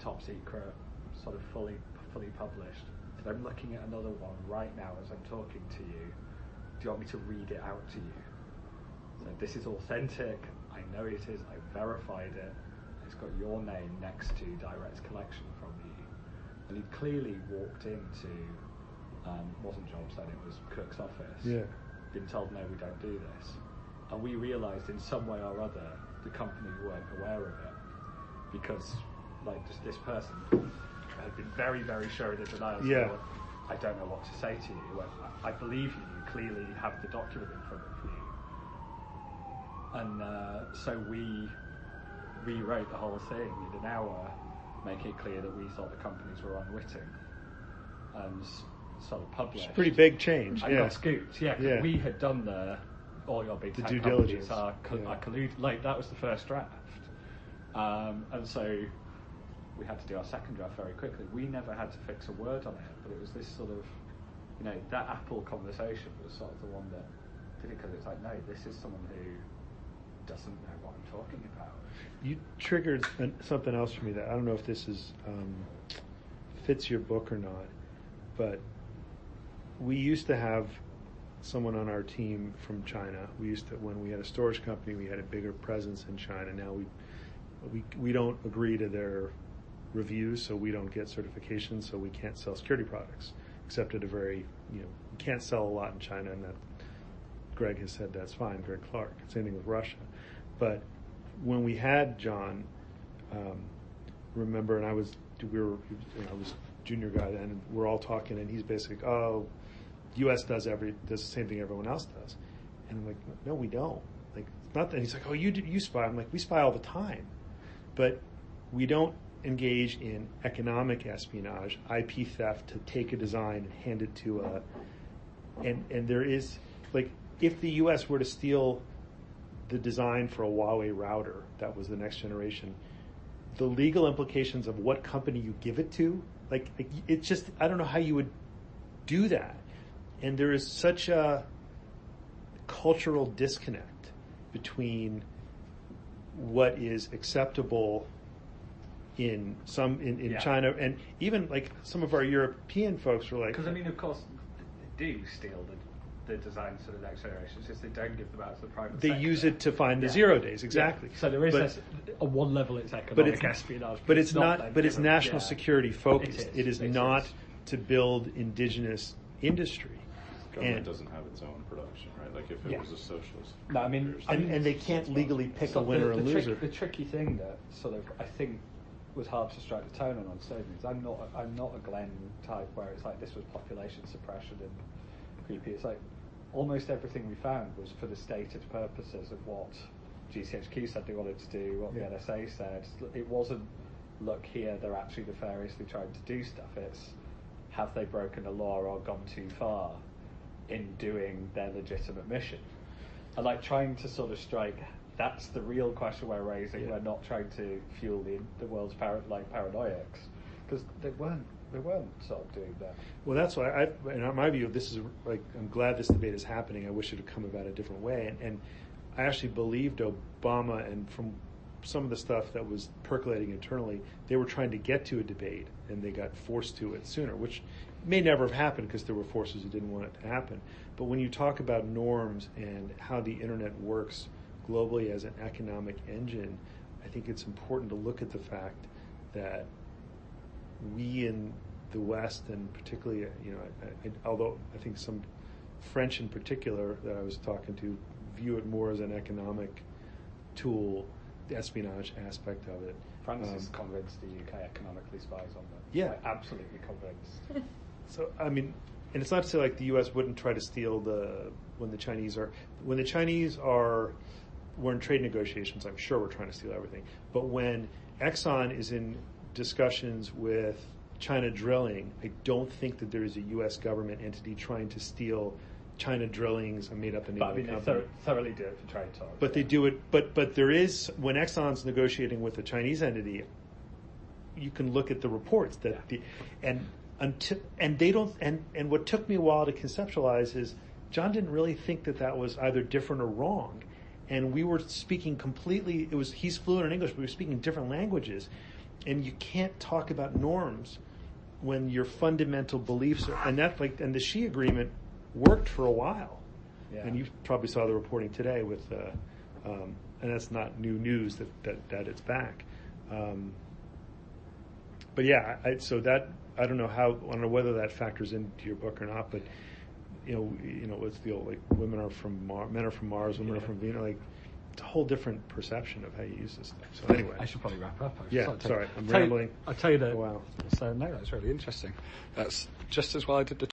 top secret, sort of fully published. And I'm looking at another one right now as I'm talking to you. Do you want me to read it out to you? So this is authentic. I know it is. I verified it. It's got your name next to direct collection from you. And he clearly walked into, wasn't Jobs then, it was Cook's office. Yeah. Been told, no, we don't do this. And we realised in some way or other the company weren't aware of it, because like just this person had been very, very sure in the denial. Yeah. So I don't know what to say to you. He went, I believe you. You clearly have the document in front of you. And so we rewrote the whole thing in an hour, make it clear that we thought the companies were unwitting, and sort of published. It's a pretty big change. I got scooped, yeah. We had done all your big the tech due companies diligence. are collude, like that was the first draft, and so we had to do our second draft very quickly. We never had to fix a word on it, but it was this sort of, that Apple conversation was sort of the one that did it, because it's like, no, this is someone who doesn't know what I'm talking about. You triggered something else for me that I don't know if this is fits your book or not, but we used to have someone on our team from China. We used to, when we had a storage company, we had a bigger presence in China. Now we don't agree to their reviews, so we don't get certification, so we can't sell security products, except at a very, you can't sell a lot in China, and that Greg has said that's fine, Greg Clark. Same thing with Russia. But when we had John, remember, and I was junior guy then, and we're all talking, and he's basically, oh, U.S. does the same thing everyone else does, and I'm like, no, we don't. Like, it's not that. He's like, oh, you spy. I'm like, we spy all the time, but we don't engage in economic espionage, IP theft to take a design and hand it to and there is, like, if the U.S. were to steal the design for a Huawei router, that was the next generation, the legal implications of what company you give it to, like it's just, I don't know how you would do that. And there is such a cultural disconnect between what is acceptable in China, and even like some of our European folks were like, because of course they do steal the designs for the next generation. It's just they don't give them out to the private sector. They use it to find the 0 days, exactly. Yeah. So there is on one level it's economic espionage, but it's not. But it's national security focused. It is not to build indigenous industry. Government doesn't have its own production, right? Like if it was a socialist. No, and they can't legally pick a winner and loser. The tricky thing that sort of I think was hard to strike the tone on stage is I'm not a Glenn type where it's like this was population suppression and creepy. It's like almost everything we found was for the stated purposes of what GCHQ said they wanted to do, what the NSA said. It wasn't, look here, they're actually nefariously trying to do stuff. It's, have they broken a law or gone too far in doing their legitimate mission? And like trying to sort of strike, that's the real question we're raising. We're not trying to fuel the world's paranoiacs, because they weren't sort of doing that. Well, that's why in my view, this is like, I'm glad this debate is happening. I wish it had come about a different way. And I actually believed Obama, and from some of the stuff that was percolating internally, they were trying to get to a debate, and they got forced to it sooner, which may never have happened because there were forces who didn't want it to happen. But when you talk about norms and how the internet works globally as an economic engine, I think it's important to look at the fact that we in the West, and particularly, although I think some French in particular that I was talking to view it more as an economic tool, the espionage aspect of it. France is convinced the UK economically spies on them. Yeah. Like, absolutely convinced. So, and it's not to say like the U.S. wouldn't try to steal when the Chinese we're in trade negotiations, I'm sure we're trying to steal everything. But when Exxon is in discussions with China Drilling, I don't think that there is a U.S. government entity trying to steal China Drilling's made up a name of the company. They thoroughly do it for trade talk. But they do it. But there is, when Exxon's negotiating with a Chinese entity, you can look at the reports that and what took me a while to conceptualize is John didn't really think that was either different or wrong, and we were speaking completely. He's fluent in English, but we were speaking different languages, and you can't talk about norms when your fundamental beliefs are, and the Xi agreement worked for a while. Yeah. And you probably saw the reporting today with, and that's not new news that it's back. But yeah, so that I don't know whether that factors into your book or not. But you know, it's the old like men are from Mars, women are from Venus. Like it's a whole different perception of how you use this stuff. So anyway, I should probably wrap up. I'm rambling. I'll tell you that. Oh, wow. So no, that's really interesting. That's just as well I did the